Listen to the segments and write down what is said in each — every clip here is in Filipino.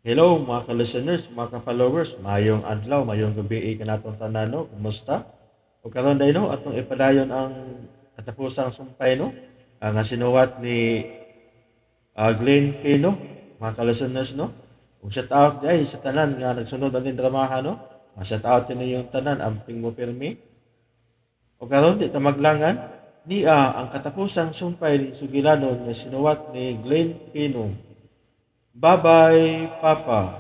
Hello mga ka-listeners, mga ka-followers, mayong adlaw, mayong gabi ka natong tanano, kumusta? O karon day no, atong ipadayon ang katapusang sumpay no, nga sinuwat ni Glenn Pino, mga ka-listeners no. Ug shout out day sa tanan nga nagsunod ang dramahan no. Shout out ni yung tanan, amping mo pirmi. O karon di ta maglangan, ang katapusang sumpay ni Sugilanon nga sinuwat ni Glenn Pino. Bye-bye, Papa.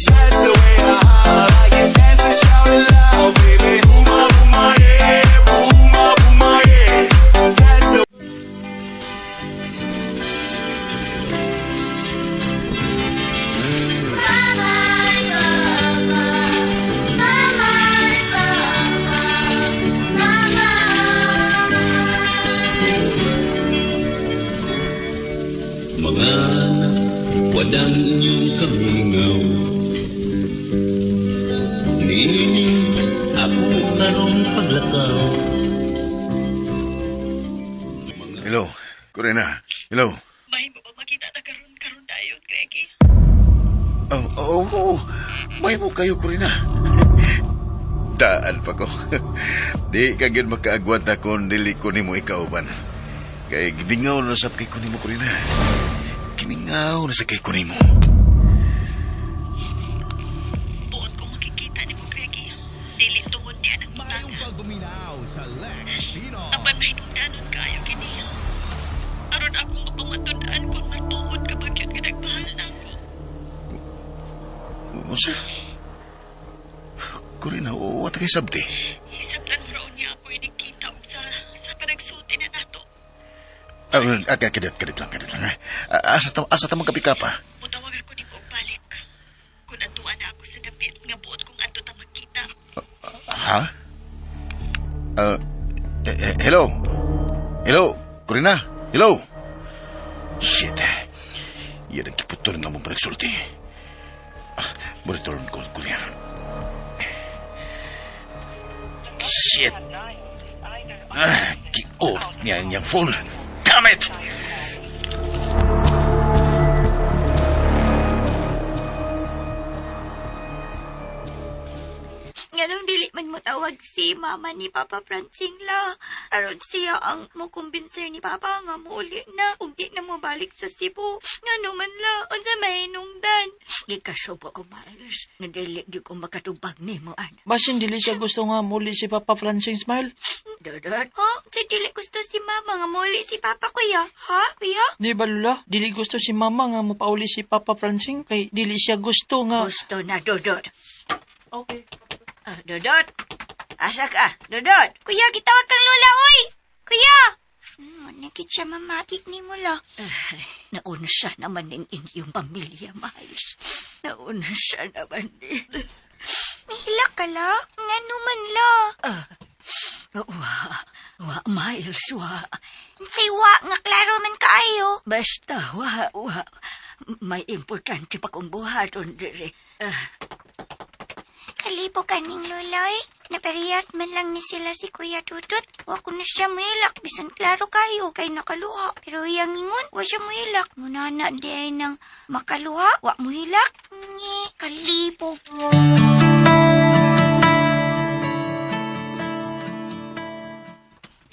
That's the way I holler. I can dance and shout it loud, baby. Booma, booma, yeah. Booma, booma, yeah. That's the Mga anak, wadang inyong kamingaw. Nining ako karong paglakaw. Hello, Corina. Hello. May mo ba makita na karon dayon, Greggy? Oo. May mo kayo, Corina. Daan pa ko. Di kagid makaagwat na kung dili ko ni mo ikauban. Kaya gibingaw na sa kay ko ni mo, Corina. Gimingaw na sa kay ko ni mo. Buot ko makikita ni mo, Greggy. Dili tungod niya ng Mayong butanga. pagbuminaw sa Lex Pino. Apan na inungdanon kayo kini. Aron akong mapamatundaan kung matuod ka ba yun nga nagmahal na ako. Usa? Corina, what kay sabti? Isang lang raon niya ako inikita sa panagsulti na nato. Kadit lang. Asa ta magkapika pa? Mutawag ako ni kong balik. Kung atuan na ako sa dapit, nga buot kong ato ta magkita. Ha? Hello? Hello? Corina? Hello? Shit. Yan ang kiputol nga mong panagsulti. Return call, Corina. Shit. Ki-off niya ang phone. Damn it! Nganong dili man mo tawag si mama ni Papa Francing la. Aron siya ang mo kumbinser ni Papa nga muuli na ug di na mo balik sa Cebu. Ngano man la, unsa may hinungdan. Gikasubo ko Miles, nga dili gyud ko makatubag nimo ana. Basin dili siya gusto nga muli si Papa Francine Smile. Dodot? Ha? Sa dili gusto si mama nga muuli si Papa kuya? Ha, kuya? Di ba lula? Dili gusto si Mama nga mapauli si Papa Francine kay dili siya gusto nga. Gusto na Dodot. Okay. Dodot? Asa ka? Dodot? Kuya, gitawag kang lola, oy! Kuya! Nakit siya mamatik ni mula. Naunsa naman ng inyong pamilya, Miles. Naunsa naman din. Nihilak ka la? Nga naman la. Wa, Miles, wa. Say wa, nga klaro man kaayo. Basta, wa. May importante pa kong buhaton dire. Kalipo kaning loloy. Naparehas man lang ni sila si Kuya Tutut. Wa ko na siya muhilak. Bisan klaro kayo kay nakaluha. Pero yang ingon, wa siya muhilak. Ngunana di ay nang makaluha. Wa muhilak. Ngi, kalipo.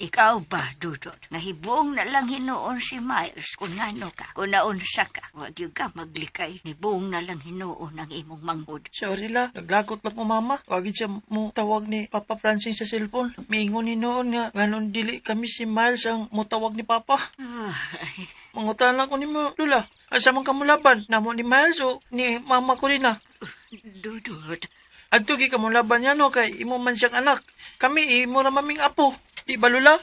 Ikaw ba, Dudot? Nahibong na lang hinuon si Miles kung ano ka. Kung naunsa ka, wag yung ka maglikay. Nahibong na lang hinuon ang imong manghod. Sorry la, naglagot lang mo Mama. Wagin siya mo tawag ni Papa Francine sa cellphone. Miingon ni noon nga, ganon dili kami si Miles ang mutawag ni Papa. Ay, Mangutan lang ko ni mo, Lula. Asa man kamulaban? Namo ni Miles o ni Mama ko rin na. Dudot. Adto gi kamulaban yan o kay imo man siyang anak. Kami imo ra maming apo. Di ba Lula?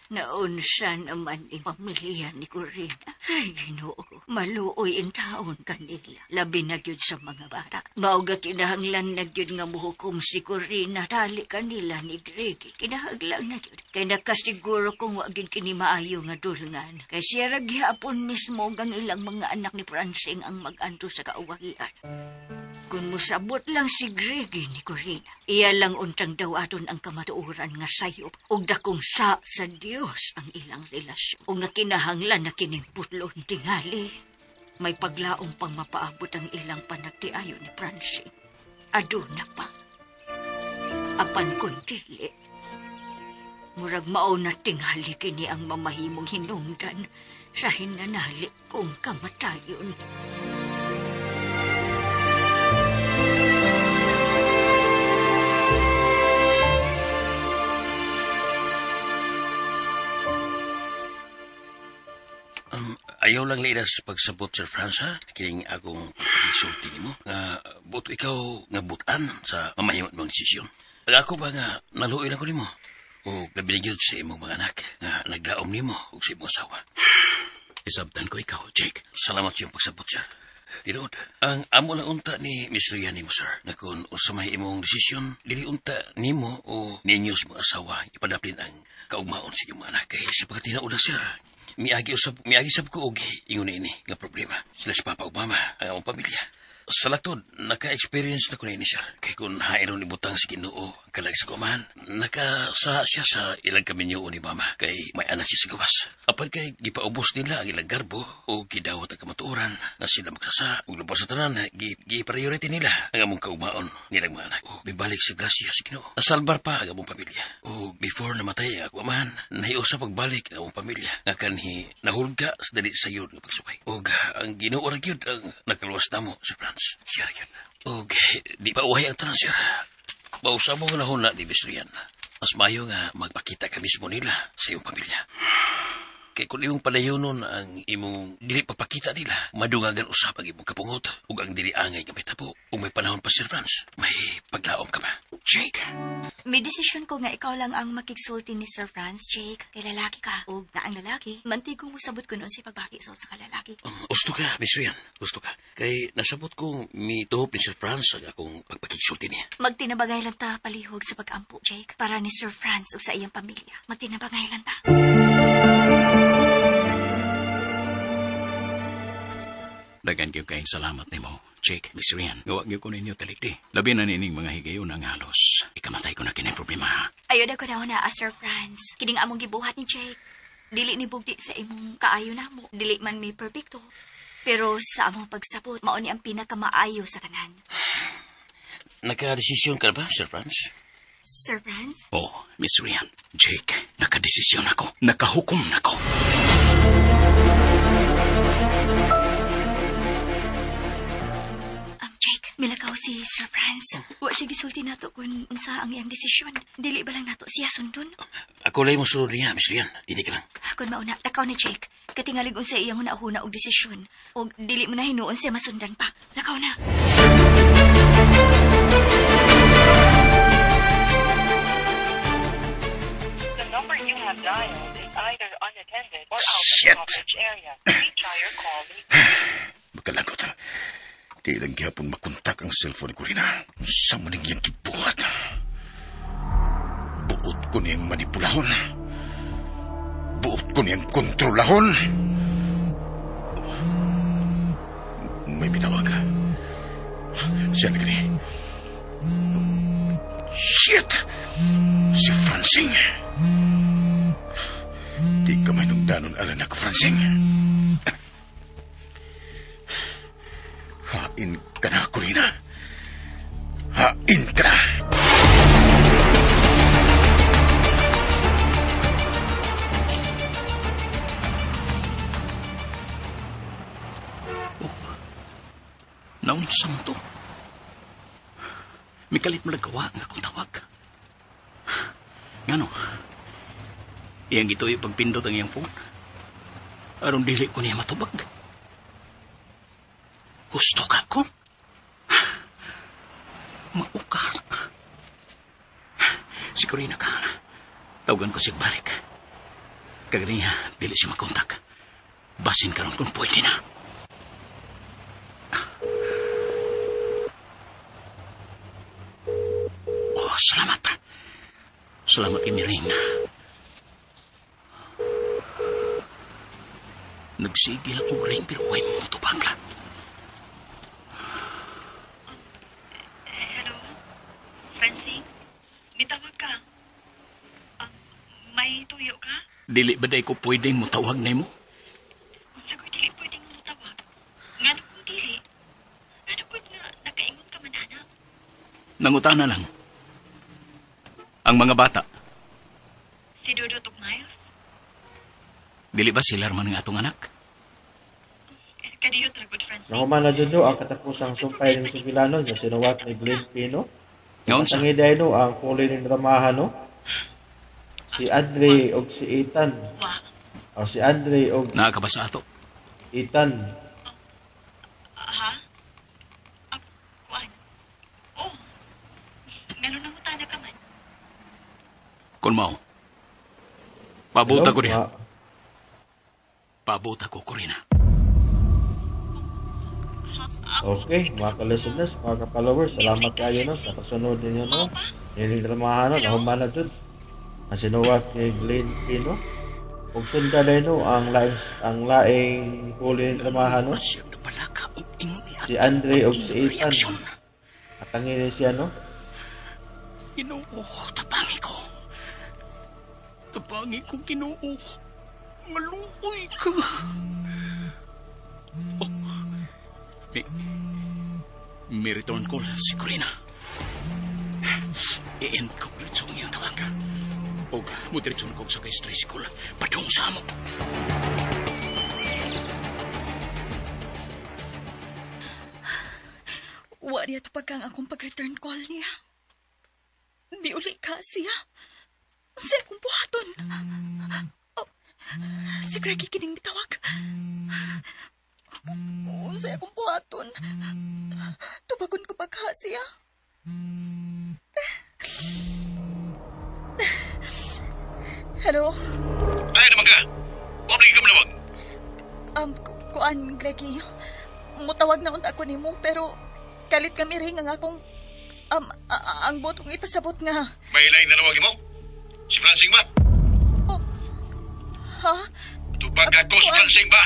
Naunsa naman ang pamilya ni Corina. Ay, Ginoo, maluoy ang taon kanila. Labi na gyud sa mga bata. Mauga kinahanglan na gyud nga muhukom si Corina. Dali kanila ni Greggy. Kinahanglan na gyud. Kay nakasiguro kung wa gyud kini maayo nga dulngan. Kay siya ra gihapon mismo ang ilang mga anak ni Francine ang mag-anto sa kauwahian. Kung musabot lang si Gregi ni Corina, iya lang untang dawaton ang kamatuoran nga sayop ug dakong sa Dios ang ilang relasyon. O nga kinahanglan na kining putlon tingali. May paglaong pang mapaabot ang ilang panagtiayo ni Francine. Aduna pa. Apan kun dili. Murag mao na tingali kini ang mamahimong hinungdan sa hinanali kong kamatayon. Ayaw lang lidas pagsabot, Sir Franz, ha? Kining akong pagpagisulti ni mo. Nga, buto ikaw nga butan sa mamahimot mong desisyon. Ako ba nga, naluoy lang ko ni mo? O nabiligyod sa imong mga anak nga naglaom ni mo o sa imong asawa. Isabtan ko ikaw, Jake. Salamat sa iyong pagsabot, sir. Tinood, ang amo lang unta ni Miss Rian ni mo, sir. Na kung usamay imong desisyon, dili unta ni mo o ninyo sa mga asawa, ipadaplin ang kaugmaon sa inyong mga anak. Kaya sa pagkatinauna, sir, miagi sab ko og ingon ini nga problema. Sila si Papa ug Mama ang among pamilya. Sa latod, naka-experience na ko na ini, sir. Kaya kung hairon ibutang si Ginoo ang kalag sa kumahan, nakasa siya sa ilang kaminyo ni Mama kay may anak siya sa gawas. Apal kay gipaubos nila ang ilang garbo o gidawat ang kamatuoran na sila magsasa ug lubos sa tanan gi-priority nila ang among kaugmaon nilang mga anak. O bibalik sa grasya sa Ginoo. Nasalbar pa ang among pamilya. O before namatay ang ako amahan, nahiusa pagbalik ang among pamilya nga kanhi nahulga sa dali sayod nga pagsubay. O ang Ginoo ra gyud ang nakaluwas namo sa Franz. Siya yun. Okay, di pa uhay ang tanan, sir. Bausa mo nga nahuna ni Miss Rian. Mas mayo nga magpakita ka mismo nila sa iyong pamilya. Kaya kung imong padayonon ang imong dili pagpakita nila, madungagan usap ang imong kapungot ug ang dili angay nga may tapo. Ug may panahon pa, Sir Franz, may paglaom ka ba? Jake! May desisyon ko nga ikaw lang ang makigsulti ni Sir Franz, Jake. Kay lalaki ka. O na ang lalaki, mantigong musabot ko noon si pagbaki sa kalalaki. Gusto ka, Miss Rian. Gusto ka. Kay nasabot kong mituhop ni Sir Franz ang akong pagpakigsulti niya. Magtinabagay lang ta palihog sa pag-ampo, Jake. Para ni Sir Franz o sa iyang pamilya. Magtinabagay lang ta. Dagan kayo kayong salamat ni mo, Jake, Miss Rian. Gawag niyo ko ninyo talikdi. Labi na nining mga higayon ang halos. Ikamatay ko na kining problema. Ayod ako na Sir Franz. Kining among gibuhat ni Jake. Dili ni bugti sa imong kaayo namo. Dili man may perfecto. Pero sa among pagsabot, mao ni ang pinakamaayo sa tanan. Nakadesisyon ka ba, Sir Franz? Sir Franz? Oh, Miss Rian. Jake, nakadesisyon ako. Nakahukom na ko. Jake, milakaw si Sir Franz. Wa siya gisulti nato kung unsa ang iyang desisyon. Dili ba lang nato siya sundon? Ako lang mo sunod niya, Miss Rian. Dili ka lang. Kung mauna, lakaw na Jake. Katingalig unsa iyang hunahuna og desisyon. O dili mo na hinuon siya masundan pa. Lakaw na. The number you have dialed is either unattended or out Shit. of coverage area. Please try your call later. Magkalagot. Di lang gihapon makontak ang cellphone ko rin, ha? Sa maning iyang kibuhat. Buot ko niyang manipulahon. Buot ko niyang kontrolahon. May bitawag. Siya na gani. Shit! Si Francine. Di ka may nungdanon alam ako, Francine. Hain ka na, Corina. Hain ka na. Naunsam to. May kalit mo nagawa nga kung tawag. Ngano? Iyang ito yung pagpindot ang iyang phone. Aron dili ko niya matubag. Gusto ka ko? Mauka. Si Corina ka. Tawagan ko siya balik. Kagani dili siya makontak. Basin ka ron kung pwede na. Oh, salamat. Salamat kay Miring. Nagsigil akong ring pero huwag mo tubag lang. ay tuyo ka? Dili ba day ko pwedeng mutawag nimo? Sagoy dili pwedeng mo tawag. Ngano kung dili? Ngano kung nga nakaingon ka man, anak? Nangutana lang. Ang mga bata, Si Dudut ug Miles? dili ba sila man nga atong anak? Kadiyot ra good friends. Nahuman na dyan ang katapusang sumpay ng Sugilano na sinuwat ni Glenn Pino. Ngaon sa? Ang iday no, ang kulay ng dramahan no. Si Andre o si Ethan. O si Andre o Naa ka ba sa ato? Ethan. Ha? Kuan? Oh. Ngano nang utana ka man? Kung mao. Pabuta ko diha. Ma- Pabuta ko, Corina. Okay, mga ka-listeners, mga ka-followers, salamat kayo no, sa kasunod ninyo no. Yung dramahan no, nahuman na dyan. Ang sinuwat ni Glenn Pino. Kung sunda na no, ang laing huli ng dramahan no. Masya na pala ka. Ingon niya. Si Andre o si Ethan. Reaksyon. At ang siya no. Ginoo, tapangi ko. Tapangi ko, Ginoo. Maluoy ka. Oh. May return call si Corina. I-end ko rin sa iyang tawag. O, mudiretson ko sa kay tricycle. Padung sa amo. Wa niya tapagang akong pag-return call niya. Di uli ka siya. Sa akong buhaton. Oh, si Greggy kining bitawag. Sa akong buhaton. Tubagon ko pagha siya. Hello? Ay naman ka. Huwag ka manawag. Kuan, Greggy. Mutawag na unta ko nimo pero kalit kami rin nga akong ang botong ipasabot nga. May lain na nawagin mo? Si Francine ba? Oh. Ha? Tupag ako si Francine ba?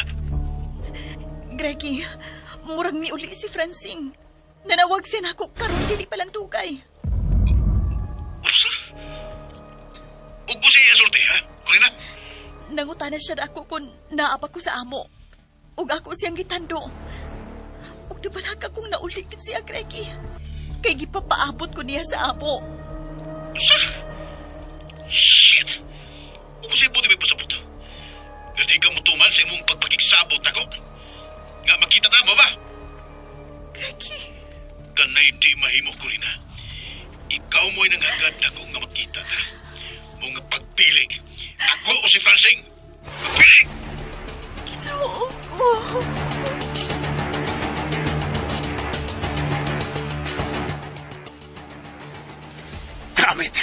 Greggy, murang miuli si Francine. Nanawag siya na ako karon dili pa lang tugay. Usa? Huwag mo siya sulti, ha? Corina? Nangutana siya na ako kung naapa ko sa amo. Ug ako siyang gitando. Ug tubalag akong naulit siya, Greggy. Kay gipapaabot ko niya sa amo. Usa? Shit! Huwag mo siya buti may pasabot. Dali ka mo tuman sa imong pagpakiksabot ako. Nga makita na mo ba? Greggy. Kanay di mahimo, Corina. Ikaw mo'y nangagad ako nga makita ka. Mga pagpili. Ako o si Francine. Pagpili! Ginoo ko. Damn it!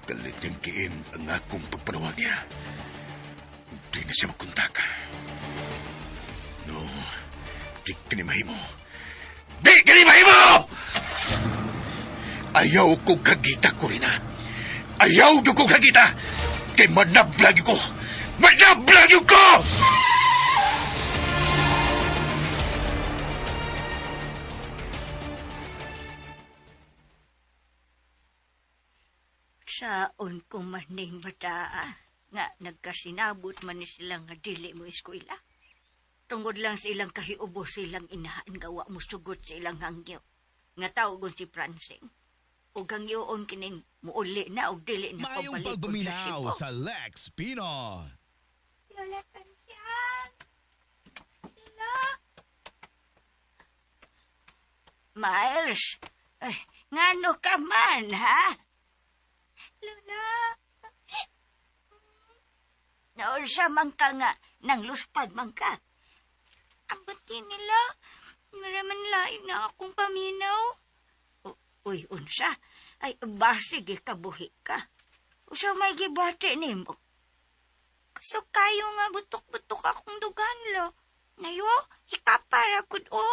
Galit niyang kiin ang akong pagpanawag niya. Hindi na siya magkontak. No, di ka ni mahimo. Di ka ni mahimo! Ayaw ko kagita, Corina. Ayaw ko kagita! Kay manablag ko! Manablag ko! Saon ko maning bata nga nagkasinabot man ni sila nga dili mo eskwela. Tungod lang sa ilang kahiubo silang inahan gawa mo sugot sa ilang hangyo. Nga tawgon si Francine. Ug hangyoon kining muuli na og dili na Mayong pabalik pagpaminaw sa Lex Pino. Lola Kansyang. Lola. Miles, ngano ka man, ha? Lola. Naursa man ka nga, nang luspad man ka. Ambatin nila. Ngaraman laing na akong paminaw. Uy, unsa? Ay, basig kabuhi ka. Usa may gibati nimo. Kaso kayo nga butok-butok akong dugan lo. Nayo, ikapara kud o.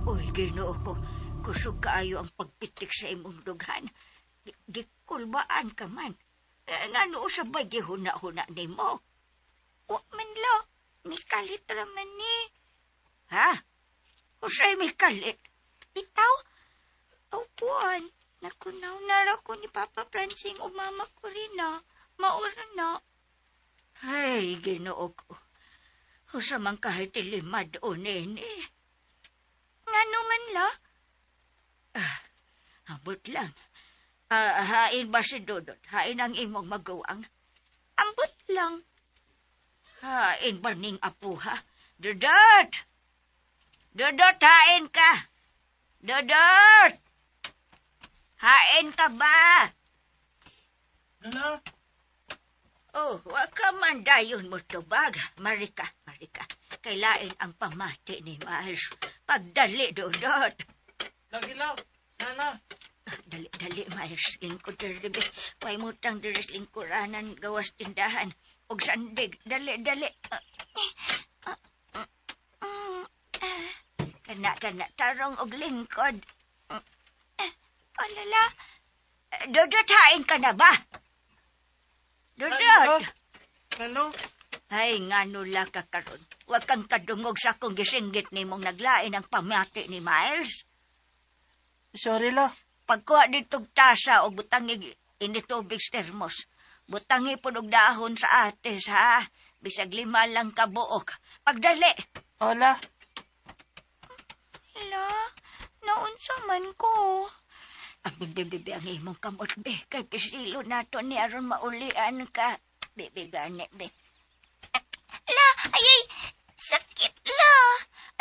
Uy, Ginoo ko. Kusog kaayo ang pagpitik sa imong dughan. Gikulbaan ka man. Ngano sa ba gihuna-huna nimo? Wa man lo. May kalit raman ni. Ha? Usay may kalit. Bitaw. Upuan. Nakunaw na ra ko ni Papa Francing o Mama Corina. Maura na. Ay, Ginoo ko. Usa man kahit ilimad o nene. Nga naman la? Abot lang. Hain ba si Dodot? Hain ang imong magawang? Ambot lang. Hain ba ning apo ha? Dodot! Dodot, hain ka! Dodot! Hain ka ba? Nala? Oh, wag ka man dayon mo tubag. Marika. Kailain ang pamati ni Miles. Pagdali, Dodot. Lagi lang. Nana. Dali, Miles. Lingkod dali. Paimutang diris lingkuranan gawas tindahan. Og sandig. Dali. Kana, tarong og lingkod. Alala. Dodot, hain ka na ba? Dodot! Ano? Ay, ngano lang ka karon. Huwag kang kadungog sa akong gisinggit ni mong naglain ang pamati ni Miles. Sorry la. Pagkuha ditong tasa o butangig initubig sa termos. Butangi po og dahon sa ates, ha? Bisag 5 lang kabuok. Pagdali. Hola. Hala, naunsa man ko. Bibi, ang imong kamot, be. Kay pisilo nato ni aron maulian ka. Bibi, gani, be. La, ay, sakit la.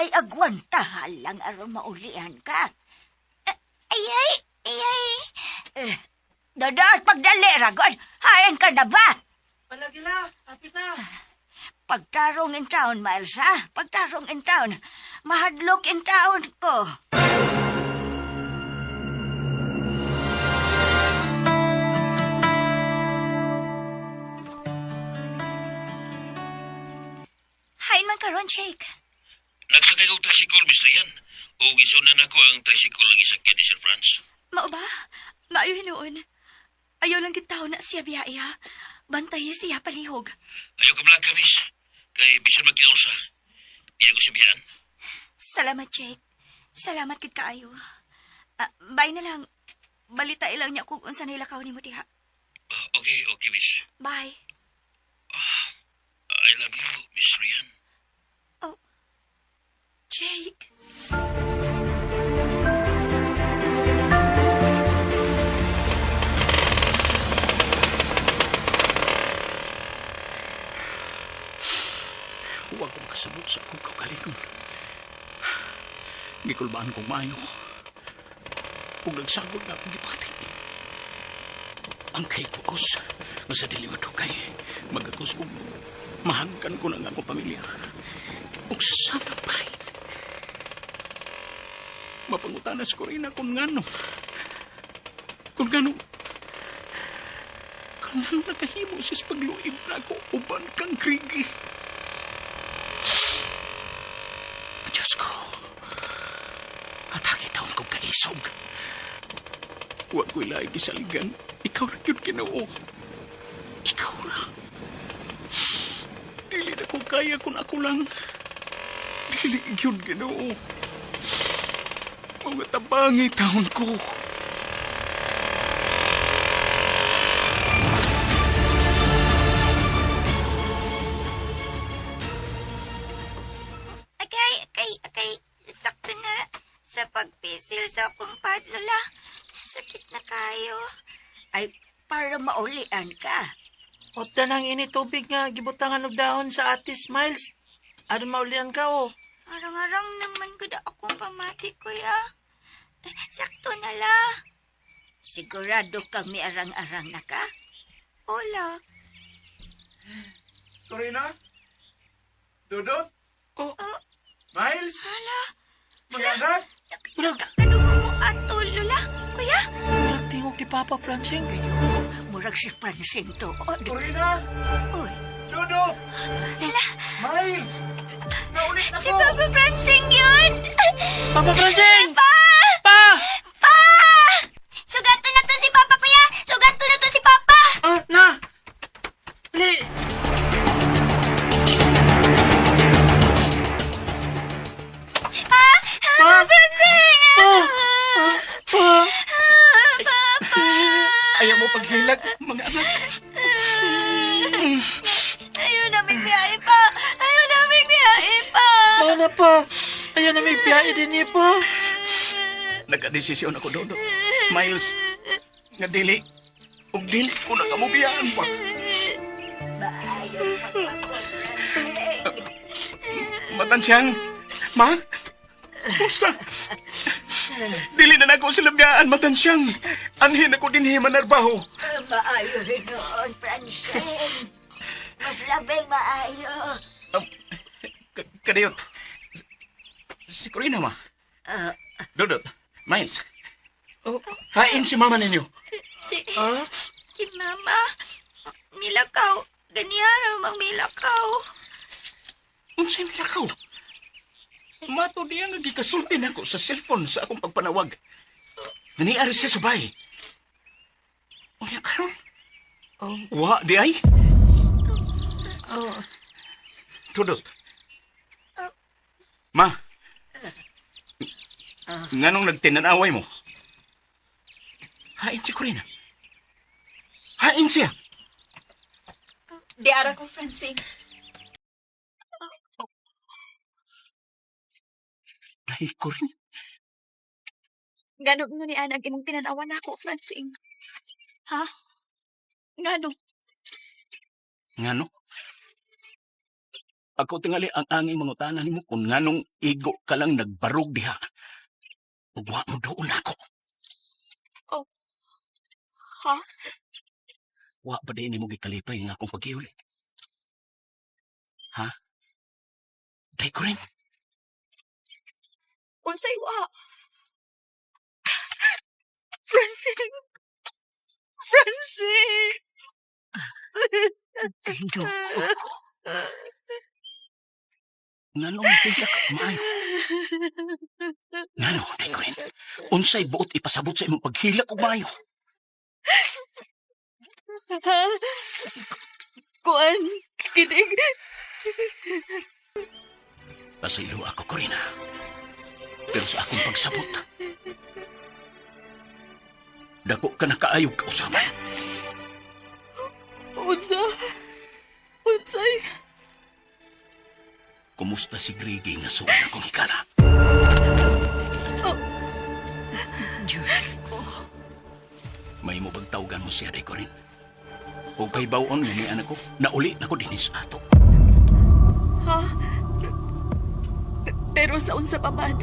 Ay, agwanta halang aron maulian ka. Ay. Dodot, pagdali, Ragon. Hayan ka na ba? Palagi la. Apita. Pagtarong in town, Miles, ha? Pagtarong in town. Mahadlok in town ko. Hain man karon, Jake. Nagsakay kong tricycle, Miss Rian. O gisunan ako ang tricycle lagi sakyan ni Sir Franz. Mao ba? Maayo hinuon. Ayaw lang kita na siya biyaya. Bantayi siya palihog. Ayaw ka blanca, Miss. Kay bisan magkiulsa. Iya ko sibihan. Salamat, Jake. Salamat kid kaayo. Bye na lang. Balita ilang niya kung unsa nilakaw ni mo diha. Okay, Miss. Bye. I love you, Miss Rian. Oh, Jake. Huwag kong kasabot sa akong kaugalingon. Gikulbaan kong mayo. Kung nagsagod na akong gipati. Ang kay kuos, nga sa dili matukay, magagos kong mahagkan ko ng akong pamilya. Ug sana pahin. Mapangutanas ko rin akong ngano. Kung ngano nakahimo sis pagluib na ako uban kang krigi. Diyos ko, atagi taon kong kaisog. Huwag ko'y laig isaligan. Ikaw rin yun, Ginoo. Ikaw lang. Dili na ko kaya kung ako lang. Dili yun, Ginoo. Mga tabangi taon ko. Okay. Sakto na. Sa pagpisil sa akong padlola. Sakit na kayo. Ay, para maulian ka. O tanang ini tubig nga gibutangan og dahon sa Atis Miles. Aron maulian ka o. Arang-arang naman gud akong pamati, kuya. Sakto na la. Sigurado kami arang-arang na ka? Ola. Corina? Dodot? Oh. Miles? Hala. Maganda? Kadugo mo ato, Lola. Kuya? Tingog ni Papa Francing. Murag si Francing to. Corina? Uy. Dodot? Hala. Miles? Naulit Si Papa Francing yun! Papa Francing! Pa! Pa! Pa! Sugato na to si Papa, kuya! Sugato na to si Papa! Na! Li! Papa Francing! Pa! Pa! Ayaw mo paghilag, mga anak. Ayaw namin biyahe pa! Ayaw namin biyahe pa! Mana pa? Ayaw na may biyahe din niya pa. Nagka-desisyon ako, Dodot. Miles, nga dili. Ug dili ko na kamubiyaan pa. Matansyang, ma? Basta. Dili na nako sila biyaan, Matansyang. Anhin ako din manarbaho. Maayo rin noon, Francine. Mas labing maayo. Kadayot. Si Corina, ma. Dodot, Miles. Hain si mama ninyo. Si Mama, nilakaw. Ganyan ang milakaw. Unsay milakaw? Mato diya nga gikasultin ako sa cellphone sa akong pagpanawag. Naniari siya subay. Unya karon? Wa di ay? Dodot. Ma. Nganong nagtinanaway mo? Hain si Corina. Hain siya. Di ara ko, Francine. Ay, Corin. Gano ni anag imong tinanawan ako, Francine? Ha? Ngano? Ngano? Ako tingali ang anging mangutanan nimo kung nganong igo ka lang nagbarog diha. Ug wa mo doon ako. Ha? Wa ba din nimo gikalipay nga akong paghiuli? Ha? Day ko rin. Unsay wa? Francine! Francine! Ginoo ko. Nganong tiyak maayo? Ngano, day ko rin. Unsay buot ipasabot sa imong paghilak og maayo? Kuan, kinig. Pasaylo ako, Corina. Pero sa akong pagsabot, dako ka na kaayog ka usama. Unsay? Kumusta si Griggy nga suwan akong hikala? Diyos ko. May mo bagtawgan mo siya, day ko rin. O kay bawon ni anak ko, nauli na ko dinis ato. Ha? Pero sa unsa pa man,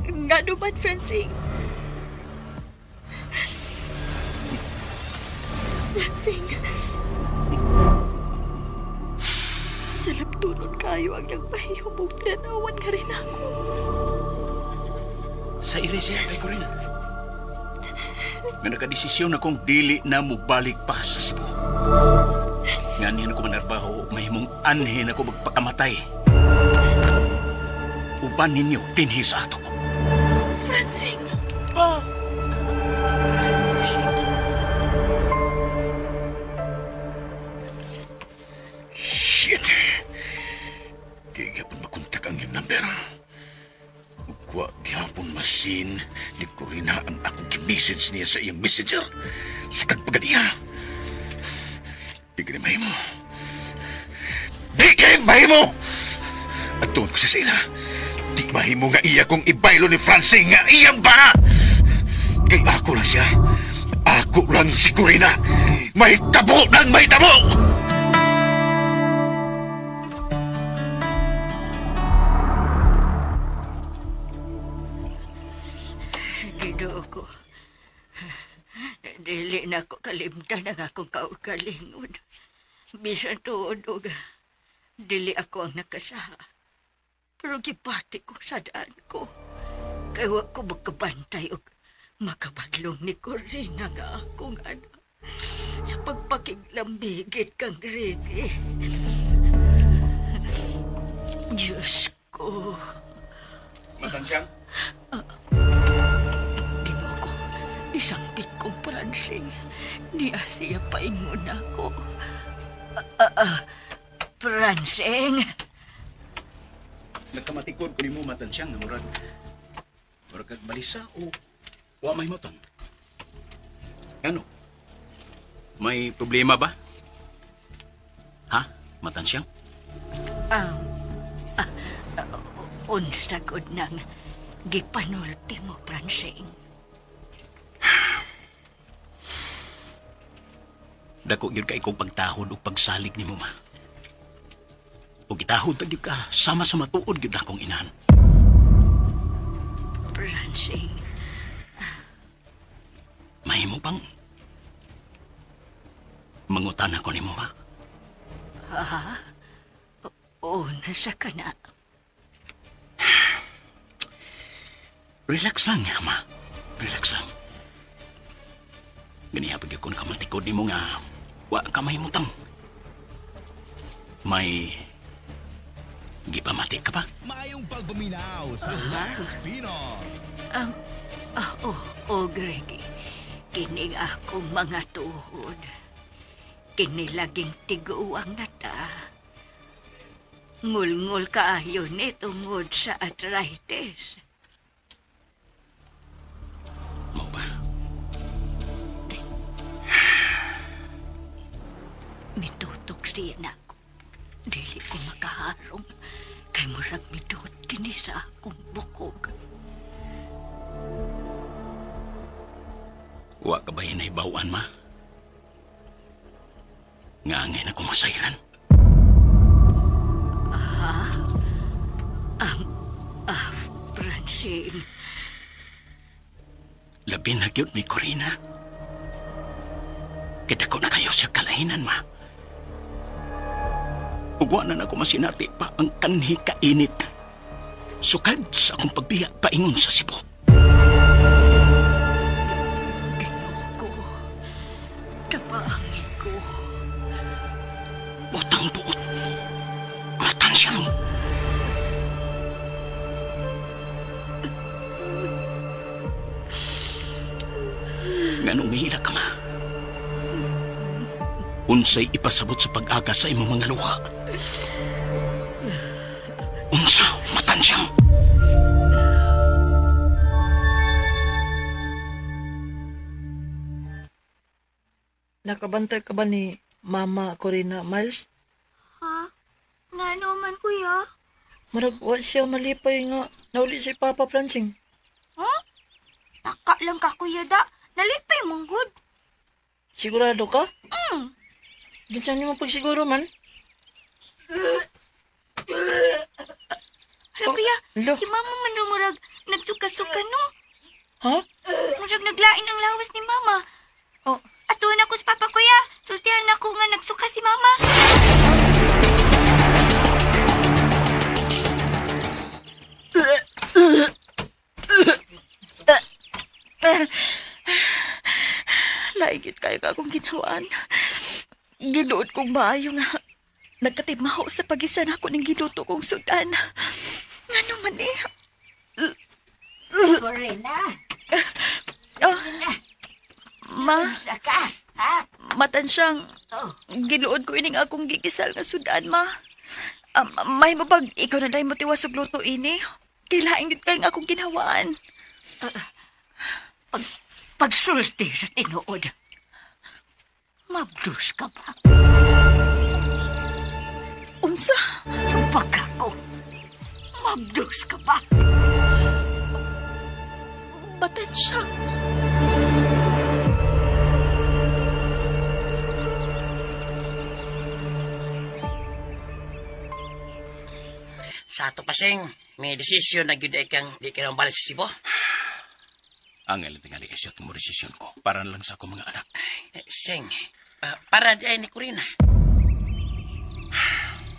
ngano man, Francine? Francine. Salaptunon kayo ang yung pahihubog tinawan ka rin ako. Sa Iresia, day ko rin. Nga nakadesisyon akong dili na mo balik pa sa Cebu. Nganihan ako manarbaho o mahimong anhin ako magpakamatay. Uban ninyo dinhi sa ato. Francine! Pa! Shit! Kaya gyapon makontak ang iyong number. Ugwa gyapon masin ni Corina ang akong ki-message niya sa iyang messenger. Sukad pa ganiya. Di ka mahimo. Di ka mahimo! At doon ko sa sila, di mahimo nga iya kong ibaylo ni Francine nga iyang bana! Kay ako lang siya. Ako lang si Corina. May tabo ng may tabo! Ginoo ko. Dili na ako kalimtan ang akong kaugalingon. Bisan tuod og dili ako ang nakasaha. Pero gipati ko sa daan ko. Kaya wa ko magkabantay og makabadlong ni Corina nga akong anak. Sa pagpakiglambigit kang Ricky. Diyos ko. Matansyang? Ginoo ko, isang pikong Francine. Ni Asia paingon ako. Francine? Nagkamatikod ko ni mo Matansyang na murag kag balisa o wa may motong. Ano? May problema ba? Ha? Matansyang? Unsa gud nang gipanulti mo, Francine. Dako gyud kay kong pagtahod o pagsalig nimo ma. O gitahod ta gyud ka sama sa matuod gyud akong inahan. Francine, Mahimo bang mangutan ako nimo ma? nasa ka na. Relax lang, ma. Relax lang. Ganiya pag ako nakamatikod nimo nga wa ka mahimutang. May gipamati ka ba? Mayong pagbuminaw sa Lex Pinoy. Greg. Kining akong mga tuhod. Kinilaging tiguang na ta. Ngul-ngul kaayo ni tungod sa arthritis. Mo ba? Mitutok siya na ako. Dili ko makaharong. Kay murag midot kini sa akong bukog. Wa ka ba hinaybawan, ma? Nga angin ako masayran. Francine. Labi na gyud mi Corina. Kita ko na kayo sa kalahinan, ma. Ugwa na ako masinati pa ang kanhi kainit. Sukad sa akong pagbiya paingon sa Cebu. Ginoo ko. Tapaangi ko. Butang buot. Matan siyang. Nganong mihila ka, ma? Unsay ipasabot sa pag-aga sa imong mga luha? Unsa matan siyang? Nakabantay ka ba ni Mama Corina, Miles? Ha? Nga naman, kuya? Maragwa siya malipay nga nauli si Papa Francine. Ha? Taka lang ka, kuya da. Nalipay mong good. Sigurado ka? Mm. Ginsan niyo mo pagsiguro man? Hala, kuya. Lo. Si mama man rumurag nagsuka-suka, no? Ha? Murag naglain ang lawas ni mama. Oh, Atuan ako sa papa, kuya. Sultihan ako nga nagsuka si mama. Laigit kayo ka akong ginawaan. Ginuod kong maayo nga. Nagkatimaho sa pagisan ako ng giluto kong sudan. Nga naman eh. Corina, Oh, ma, unsa ka? Ha? matansyang Oh, giluod ko ining akong gigisal nga sudan, ma. May mo pag ikaw na dahil mo tiwas og luto ini. Kailaing gid kayo nga akong ginawaan. pagsulti sa tinuod. Mabdus ka ba? Unsa? Tupag ako. Mabdus ka ba? Matansyang. Sa ato pasing, may desisyon na gyud kang di ka nang balik sa Cebu. Ang alam tingali isyo mo resisyon ko para lang sa akong mga anak. Sing, para di ay ni Corina.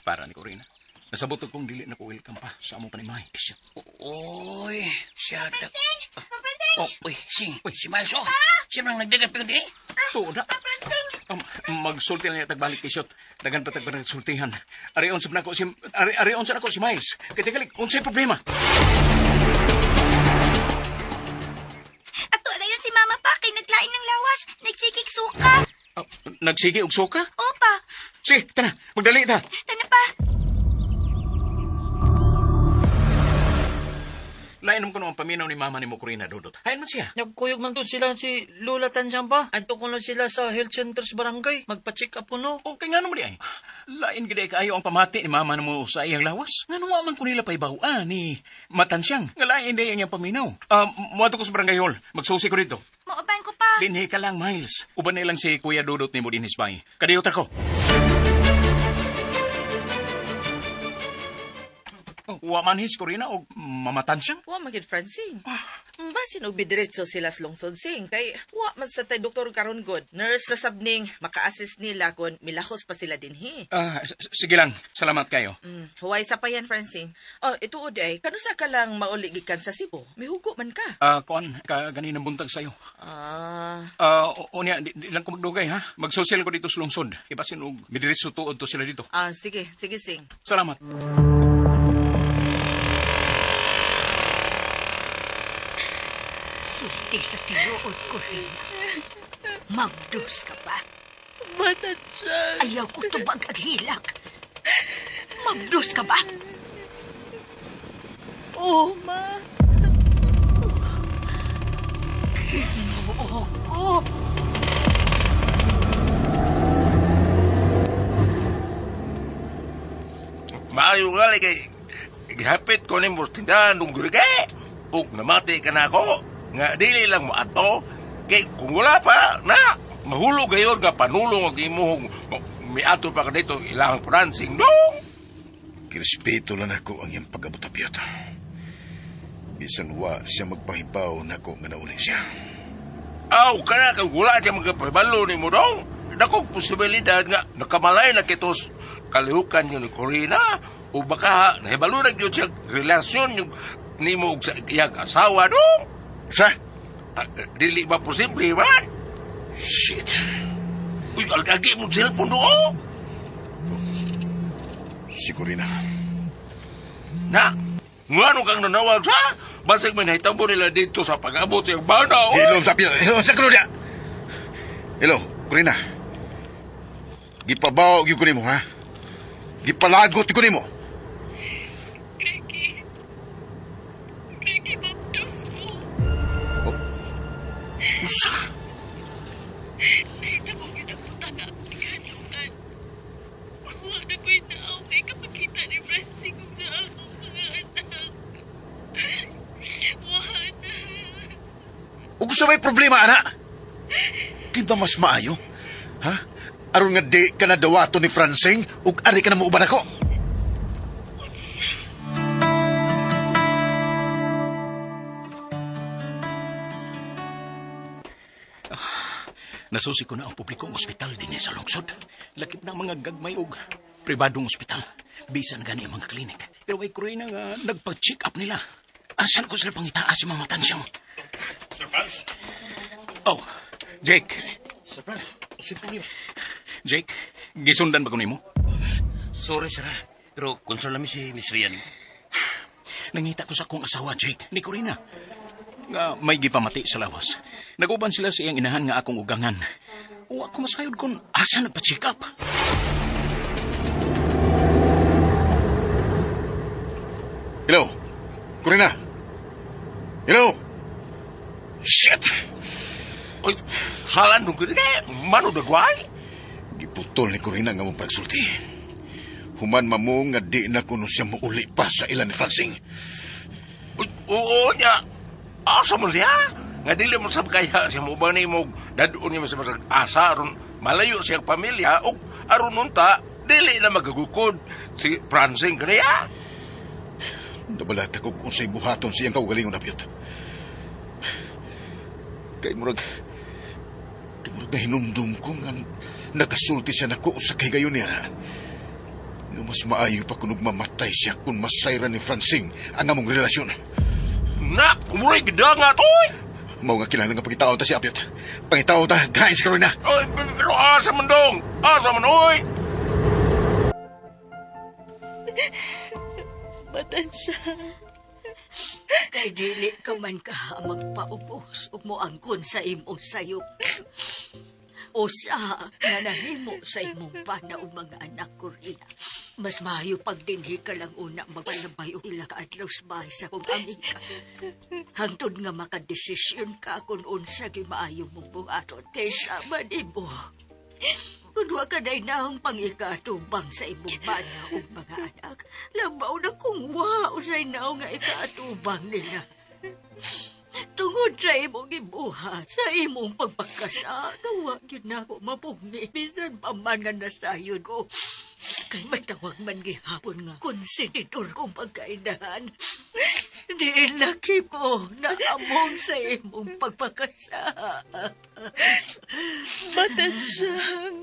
Para ni Corina. Nasabot kong dili na ko welcome pa sa among panimay. Isyo. Uy, siya da... Papansin! Oh, uy, Sing, si Miles, oh. Siya nang nagdagan pa di. Tuod na. Magsulti na tagbalik isyot. Dagan pa tagba nagsultihan. Arion sa nako si Arion sa nako si Miles. Katigalik, unsay problema? Ato na yun si mama pa kay naglain ng lawas. Nagsikik suka. Nagsigi og suka? Opa. Sige, tara, magdali ta. Tana pa. Lainom ko naman paminaw ni mama ni mo, Corina, Dudot. Hayan man siya. Nagkuyog man doon sila si Lola Tansyang pa. Anto ko lang sila sa health center sa barangay. Magpa-check up po no. Okay nga naman di ay. Lain gede kaayo ang pamati ni mama mo sa iyang lawas. Nga naman man ko nila paibawaan ni Matansyang. Nga lain day ang iyang paminaw. Muato ko sa barangay hall. Magsusi ko dito. Mauban ko pa. Dinhi ka lang, Miles. Uban na lang si Kuya Dudot ni mo din hisbay. Kadiyot ako. Wa man his Corina o Mamatansyang. Wa magid Francine. Basin og bidiretso sila sa lungsod sing kay wa man sa tay doktor karon god. Nurse ra sabning maka-assist nila kon milahos pa sila dinhi. Sige lang. Salamat kayo. Huway sa pa yan, Francine. Ito oday, kanusa ka lang mauli gikan sa Cebu? Mihugo man ka. Kuan, ganinang buntag sa'yo. Unya, di lang ko magdugay, ha? Mag-social ko dito sa lungsod. Ipasin og bidiretso tuod to sila dito. Sige sing. Salamat. Sulti sa tinuod ko rin. Magdus ka ba? Matansyang. Ayaw ko tubag ang hilak. Magdus ka ba? Oo, ma. Ginoo ko. Maayo nga kay gihapit ko ni mo tindahan ng gurige. Ug namati ka na ako. Nga dili lang mo ato. Kay kung wala pa na mahulog gayon ka panulong ang imuhong miato pa ka dito ilang pransing no. Kirespeto lang ako ang iyang pagabot-abiyot. Bisan wa siya magpahibaw na ako nga nauli siya. Aw, kana kang wala siya magpahibalo ni mo dong. Dakong posibilidad nga nakamalay na kitos kalihukan yun ni Corina o baka nahibalo na yun siya relasyon yung ni mo sa iyang asawa dong. Sa? Dili ba posible man? Shit. Uy, alkagi mo cellphone doon. Si Corina. Na, ngano kang nanawag sa? Basig may nahitabo nila dito sa pag-abot sa iyong bana. Hello, sa Claudia. Hello, Corina. Gipabaw gyud ko nimo, ha? Gipalagot ko nimo. Kiki, mabdos mo. Usa. Nakita mo ginabutan na ang tiganyutan. Wala na ko'y naaw kay kapagkita ni Francie kung na akong mga anak. Wala na. Ug sa may problema, ana? Di ba mas maayo? Ha? Aron nga di ka na dawato ni Francine ug ari ka na muuban ako. Nasusi ko na ang publikong ospital din sa lungsod. Lakip ng mga gagmay og pribadong ospital. Bisan gani ang mga klinik. Pero may Corina nga nagpag-check up nila. Asan ko sila pangitaas yung mga tansyang? Sir Franz? Oh, Jake. Sir Franz, simple yun. Jake, gisundan ba ko nimo? Sorry, sir. Pero concern namin si Miss Rian. Nangita ko sa akong asawa, Jake, ni Corina. Nga may gipamati sa lawas. Naguban sila sa iyang inahan nga akong ugangan. O ako masayod kung asa nagpa-check up. Hello? Corina? Hello? Shit! Uy, salan nung gini mano dagway? Giputol ni Corina nga mong pagsulti. Human mamo nga di na kuno siya muuli pa sa ilan ni Francine. Uy, oo niya. Asa mo siya? Nga dili mo sab kaya siya mo ba ni mo dadoon niya sa masag asa aron malayo siyang pamilya o aron nunta dili na magagukod si Francine kaniya. Nabalat ako kung sa'y buhaton siyang kaugalingon na piyot. Kay murag na hinumdum ko nga nakasulti siya na ko sa kay gayon niya. Nga mas maayo pa kung mamatay siya kung masayra ni Francine ang among relasyon. Na, umuray gidangat, oy! Mao nga kinahanglan nga pangitaon ta si Apyot. Pangitaon ta, gahin si Corina. Oy, pero asa man dong? Asa man, oy! Matansyang. Kay dili ka man ka magpaubos ug moangkon sa imong sayop. usa nga nahimo sa imong bana o mga anak ko rin. Mas mayo pag dinhi ka lang una magpalabay o ila ka adlaw sa bahay sa kong amiga. Hangtod nga makadesisyon ka kung unsa gimaayo mong buhaton kaysa manimo. Kung wa ka na'y nahong pang-ikatubang sa imong bana o mga anak, labaw na kung wa o sa'y naong nga ikatubang nila. Tungod sa imong ibuhat, sa imong pagpagkasa, gawa yun na ako mapungi. Bisan pa man nga nasayod ko. Kay matawag man gihapon nga konsenidor kong pagkainahan. Di laki ko na among sa imong pagpagkasa. Matansyang.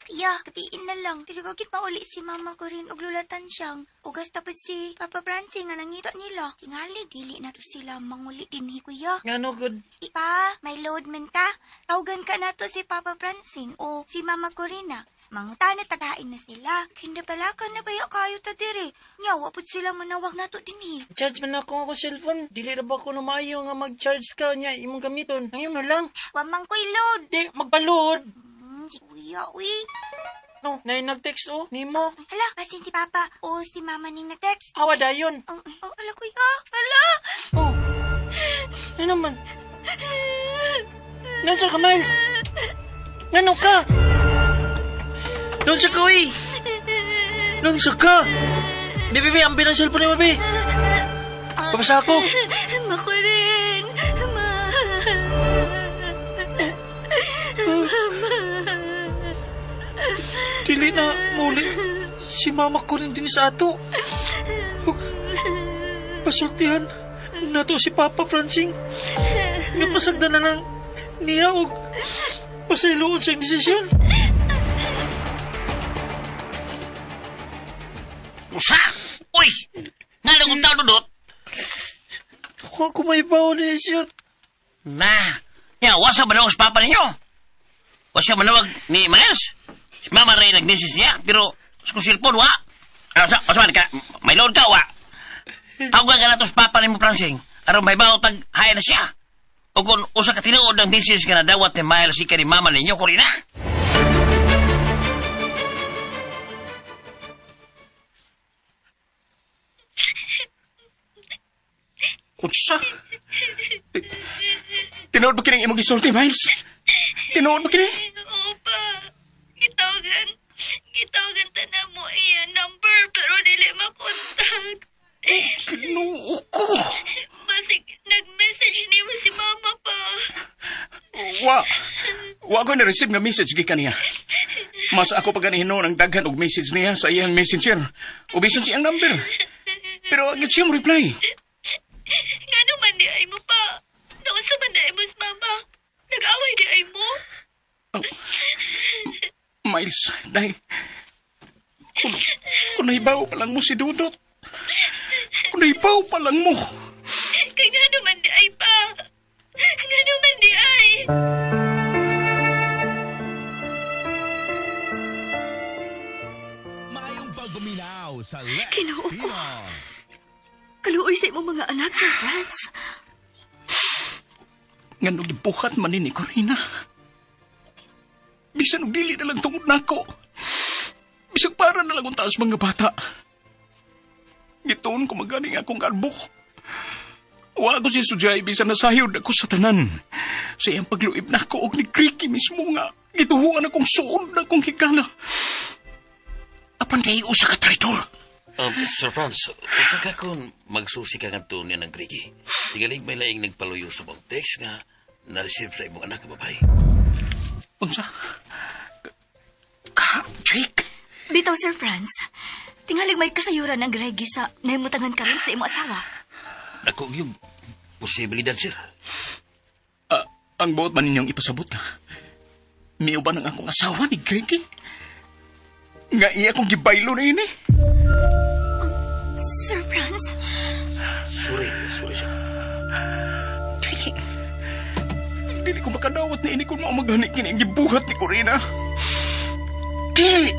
Kuya, gabiin na lang. Pero bakit mauli si mama ko rin og lulatan siyang. Ugas tapos si Papa Francie nga nangita nila. Tingali, dili na to sila manguli din ni kuya. Ngano good? Pa, may load man ta. Tawagan ka na to si Papa Francing o si Mama Corina. Manguta na tagain na sila. Kindabalakan na baya kayo ta dire. Nyawa po sila manawag na to din eh. Charge man ako cellphone. Dili na ba ko na maayo nga mag-charge ka niya imong gamiton? Ngayon na lang. Wamang ko'y load. Di, magpa-load. Si kuya, uy. No, na nag-text o, nimo. Hala, kasi si Papa o si Mama ning nag-text. Awa dayon. Ala kuya, ala. Oh, ano naman? Nandiyan ka, Miles? Ngano ka? Nandiyan ka, uy! Nandiyan ka! Bibi, ambil ang cellphone ni Bibi. Pabasa ako. Mako rin. Dili na muli. Si mama ko rin din sa ato. Pasultihan nato si Papa Francing. Nga pasagda na lang niya og pasaylood sa desisyon. Usa! Uy! Nga lang kong tao dudot? Ako may bawa ni desisyon. Wasa manawag sa papa ninyo? Wasa manawag ni Miles? Si Mama Ray nagnisis niya, pero kung silpon, wa? Wasa man ka, may load ka, wa? Tawagan ka na to sa papa ni mo, Francing. Aron may bawa tag haya na siya. O kung usa ka tinuod ng nisis ka na dawat ni Miles ika ni Mama ninyo, kuri na. Utsa? Tinood ba kining imong gisulti, Miles? Tinood ba kining? Opa, gitawagan ta na mo iya number pero dili makontak. Kinuo ko. Basig nag-message ni mo si mama pa. Wa ko na-receive nga message gikan niya. Mas ako pa ganihino ng daghan og message niya sa iyang messenger. O bisan siyang number. Pero agad siyang reply. Ngano man di ay mo pa? Naunsa man di ay mo sa mama? Nag-away di ay mo? Miles, dahil kung naibaw pa lang mo si Dudot. Kung naibaw pa lang mo. Kay ngano man di ay pa? Ngano man di ay? Mayong pagbuminaw sa Let's Ginoo ko. Pinos. Kaluoy sa imong mga anak, Sir Franz. Nga nung gibuhat man ni Corina. Bisan og dili na lang tungod nako. Bisag para na lang ang taas mga bata. Gitoon ko magaling akong kalbo. Wa ko si Sujay bisan nasayod ako sa tanan. Sa iyang pagluib nako og ni Creaky mismo nga. Gituhuan akong suod na akong higala. Apan kay usa ka traitor. Sir Franz, usa ka kung magsusi ka nga niya ng Grigi. Tigalig may laing nagpaluyo sa mong text nga na-receive sa imong anak na babae. Unsa? Jake? Bitaw, Sir Franz. Tingalig may kasayuran ng Greggy sa naimutangan ka rin sa imong asawa. Ako yung posibilidad, sir. Ang buot man ninyong ipasabot na. Miyo ba ng akong asawa ni Greggy? Nga iya kong gibaylo na ini? Sir Franz? Sorry, sir. Dili ko makadawat na ini kung maamagani kini ang gibuhat ni Corina. Dili!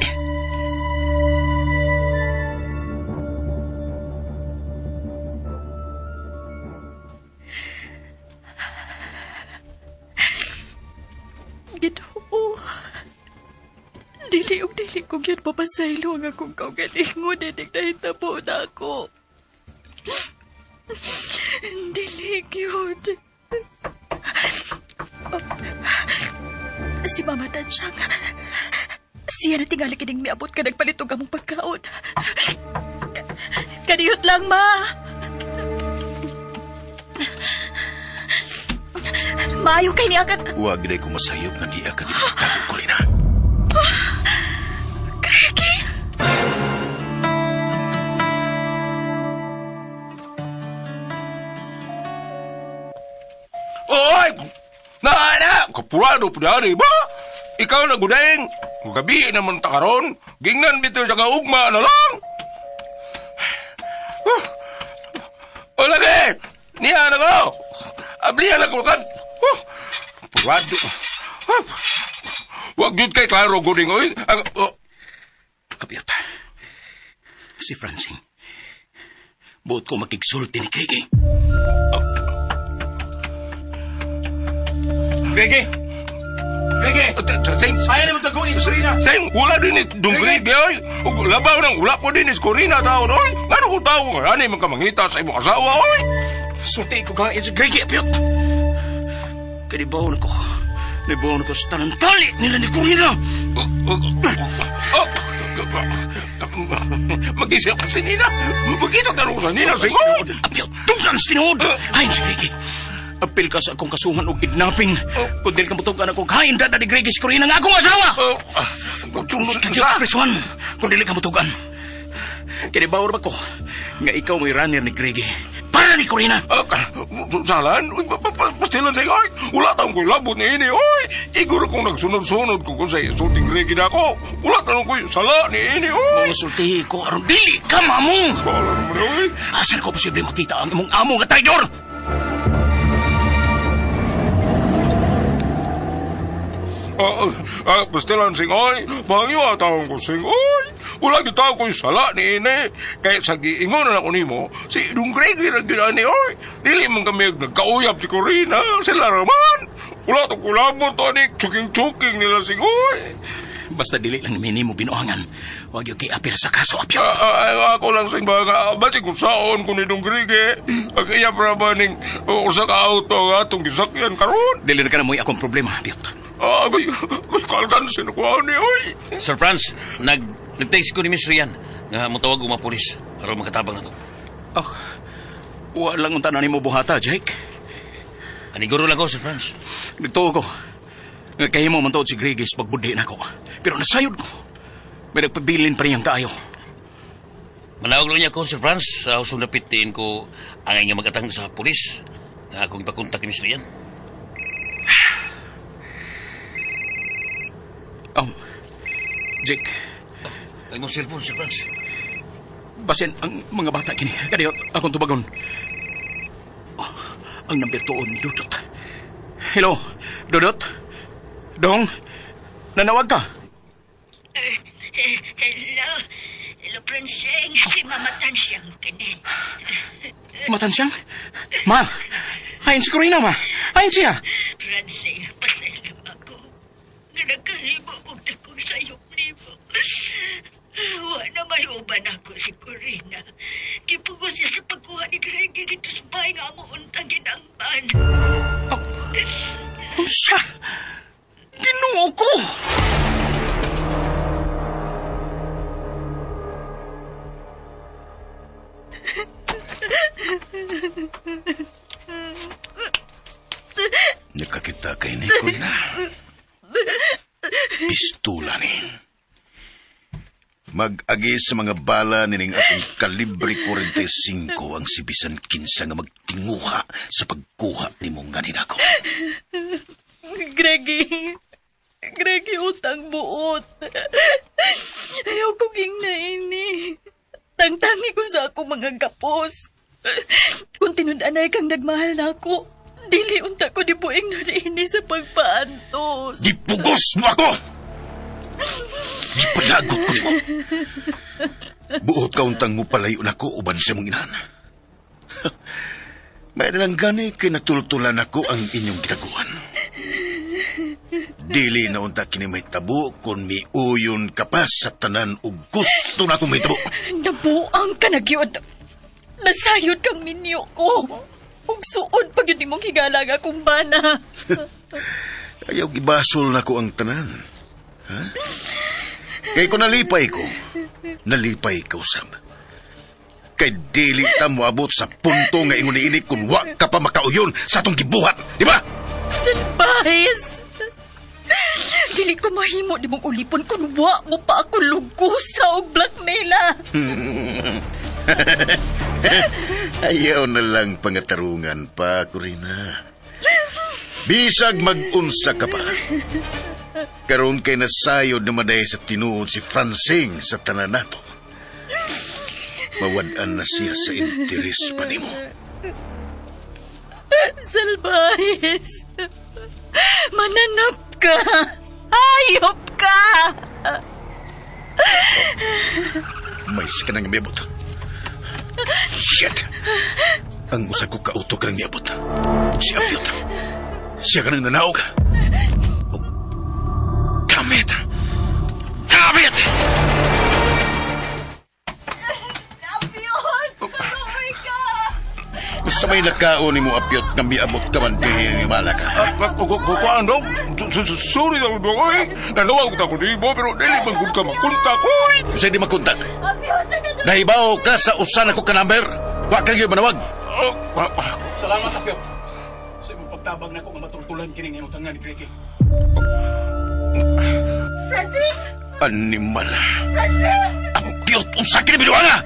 dili ko yun papasaylo ang akong kaugalingon, dinig na hitabo na ako. Dili yun. Si Mama Tansyang, siya na tingali kining miabot ka nagpalitog among pagkaon. Kaniyot lang, Ma. Maayo kay niya agad. Huwag na ko masayop na di agad ipagtago ko rin, ha? Greggy! Oy! Na! Kapurado po na ba? Ikaw na gudaing. Gabi naman takaron. Gingnan bito sa kaugma na lang. O lagi! Niya na ko! Ablihan na ko kan! Purado. Huwag yun kay klaro guding. Oy! Abiyot. Si Francine. Buot ko makigsulti ni Greggy. Greggy! Greggy! Ayaw naman tago ni Corina! Sayang, wala din ni Dong Greggy, oy! Labaw nang wala po din ni Corina taon, oy! Ngano ko tao nga, ano yung magkamangita sa imong asawa, oy! Sulti ko gain si Greggy, Abiyot. Kanibaw na ko. Nibaw na ko sa tanantali nila ni Corina. Mag-isip ka si Nina! Magkita ka rin sa Nina, singon! Abiyot, tungsan sa tinuod! Hain si Greggy. Apil ka sa akong kasuhan o kidnapping. Kung dili ka mutugan akong kain, dada ni Greggy si Corina nga akong asawa. Kagiyot sa prisuhan, kung dili ka mutugan. Kinibawar ba ko nga ikaw may runner ni Greggy para ni Corina? Salan? Pastilan sa'yo, oy! Wala taong ko'y labot ni ini, oy! Iguro kong nagsunod-sunod kung sa isulting Greggy na ako. Wala taong ko'y sala ni ini, oy! Mga sulti ko, aron dili ka, mamong! Wala naman, oy! Asan ko posible makita ang imong amo nga traidor? Pastilan sing, oy! Pangyo taong ko sing, oy! Wala kita ko'y sala ni ini. Kaya sa giingon na ako nimo, si Dong Greggy na ginani, oy! Dili man kami nagkauyap si Corina. Sila raman! Wala itong kulabot, anik. Chuking-chuking nila sing, oy! Basta dili lang ni mo binuangan. Huwag yung kiapil sa kaso, Abiyot. Ako lang sing mga, basi kung saon ko ni Dong Greggy. Kaya para ba ning usa ka auto nga itong gisakyan karon? Dili na ka na mo'y akong problema, Abiyot. Kalkan sinukuha ni, oy! Sir Franz, nag-text ko ni Miss Rian nga mutawag mga polis aron makatabang na to. Walang unta na ni mo buhata, Jake. Aniguro lang ko, Sir Franz. Nagtuo ko. Kaya mo mantuod si Greggy sa pagbudi na ko. Pero nasayod ko. May nagpabilin pa niyang kaayo. Manawag lang niya ko, Sir Franz, sa usong napitiin ko ang nga mag-atang sa polis na akong ipakontak ni Miss Rian. Jake. Ay mo cellphone, Sir Franz. Basin ang mga bata kini. Kadiyot akong tubagon. Ang number tuon ni Dudot. Hello, Dudot? Dong? Nanawag ka? Hello? Hello, Francine. Si Mama Tansyang kini. Matansyang? Ma! Hain si Corina, ma! Hain siya! Francine, pasaylo ako. Nga nagkahimo kong takong sayop nimo. Wala may uban ako si Corina. Kipugos siya sa pagkuha ni Greggy dito sa bahay nga mo untang ginamban. Siya! Ginoo ko! Nakakita kay ni Corina. Pistula ni. Mag-agi sa mga bala nining atong kalibre 45 ang si bisan kinsa nga magtinguha sa pagkuha ni mong ganin ako. Greggy, utang buot. Ayaw ko na ini. Tangtangi ko sa ako mga gapos. Kung tinudanay kang nagmahal na ako, dili unta ko di buing na ini sa pagpaantos. Dipugos mo ako! Di palagot ko mo. Buot ka untang mo palayo na ko uban sa mong inahan. May dalang gani kay natultulan ako ang inyong gitaguan. Dili na unta kini may tabo kung miuyon ka pa sa tanan ug gusto na akong may tabo. Nabuang ka na gyud. Nasayod kang minyo ko. Ug suod pag yun mong higalang akong bana. Ayaw gibasol na ko ang tanan. Ha? Kay kung nalipay ka usab. Kay dili ta moabot sa punto nga ingon ini kung wa ka pa makauyon sa atong gibuhat, di ba? Salbahis! Dili ko mahimo di mong ulipon kung wa mo pa ako lugusa o blackmaila. Ayaw na lang pangatarungan pa, Corina. Bisag mag-unsa ka pa. Karon kay nasayod na maday sa tinuod si Francing sa tanan nato. Mawad-an na siya sa interes pa nimo. Salbahis! Mananap ka! Hayop ka! May ka nang miyabot. Shit! Ang usa ko kauto ka nang miyabot. Si Apiot. Siya ka nang nanaog. Oh, damn it! Damn it! Apiot! Tuloy ka! Sa may nakaon ni mo, Apiot, na miabot ka man kay Malaka. Kuhaan daw. Sorry daw daw, oy. Nanawag ko di mo, pero dili man gud ka makuntak, oy. Kasi di makuntak. Nahibaw ka sa usan ako ka number. Wa ka gyud manawag. Salamat, Apiot. Sa imong pagtabang na ko nga matultulan kini nga utangan ni Greggy. Francis! Animal. Apiot, unsa kini binuanga?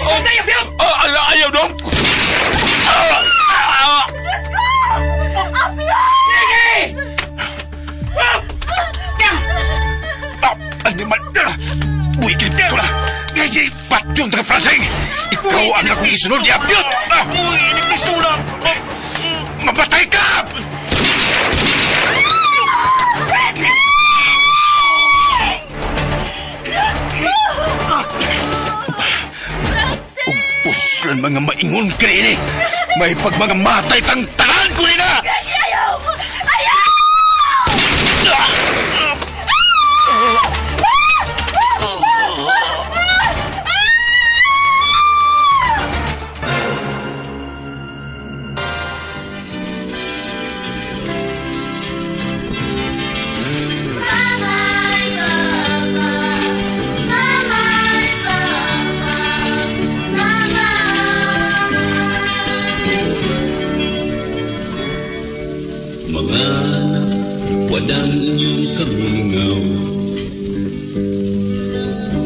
Santay, Apiot! Ayaw daw. Apiot! Animal. Buhay kilipin ko na. Patyong taga Francing. Ikaw ang akong isunod ni Apiot. Uy, inipistula! Mapatay ka! Upos lang mga maingon ka rin eh. May pag mga matay tang tanan ko rin na! Ayaw! Ayaw! Mga wadang inyong kamingaw.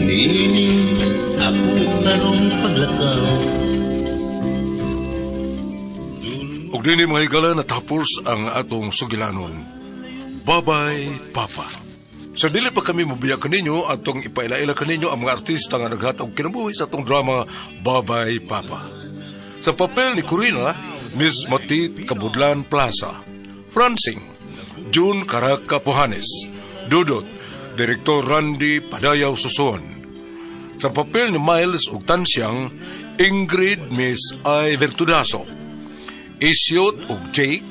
Nini ako tarong paglakaw. Ug dinhi mga higala natapos ang atong sugilanon. Bye-bye, Papa. Sa dili pa kami mobiya kaninyo atong ipailaila kaninyo ang mga artista nga naghatag kinabuhi sa atong drama Bye-bye, Papa. Sa papel ni Corina, Miss Matit Kabudlan Plaza. Francing, June Caraca Pujanes. Dudot, Direktor Randy Padayaw Suson. Sa papel ni Miles ug Tansyang, Ingrid Miss I. Vertudaso. Isyot ug Jake,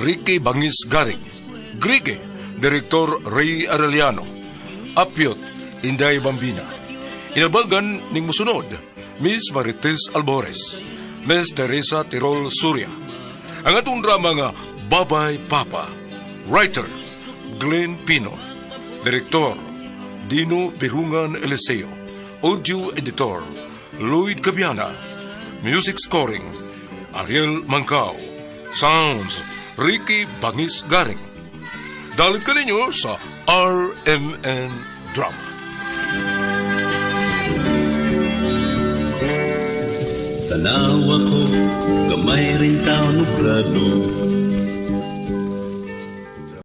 Ricky Bangis Garing. Grige, Direktor Ray Arellano. Apiot, Inday Bambina. Inabagan ning musunod, Miss Marites Albores. Miss Teresa Tirol Surya. Ang atong drama nga Bye-bye, Papa. Writer, Glenn Pino. Direktor, Dino Birungan Eliseo. Audio Editor, Lloyd Cabiana. Music Scoring, Ariel Mancao. Sounds, Ricky Bangis Garing. Dalit ka ninyo sa RMN Drama. Tanaw ako, gamay rin tao nugrado.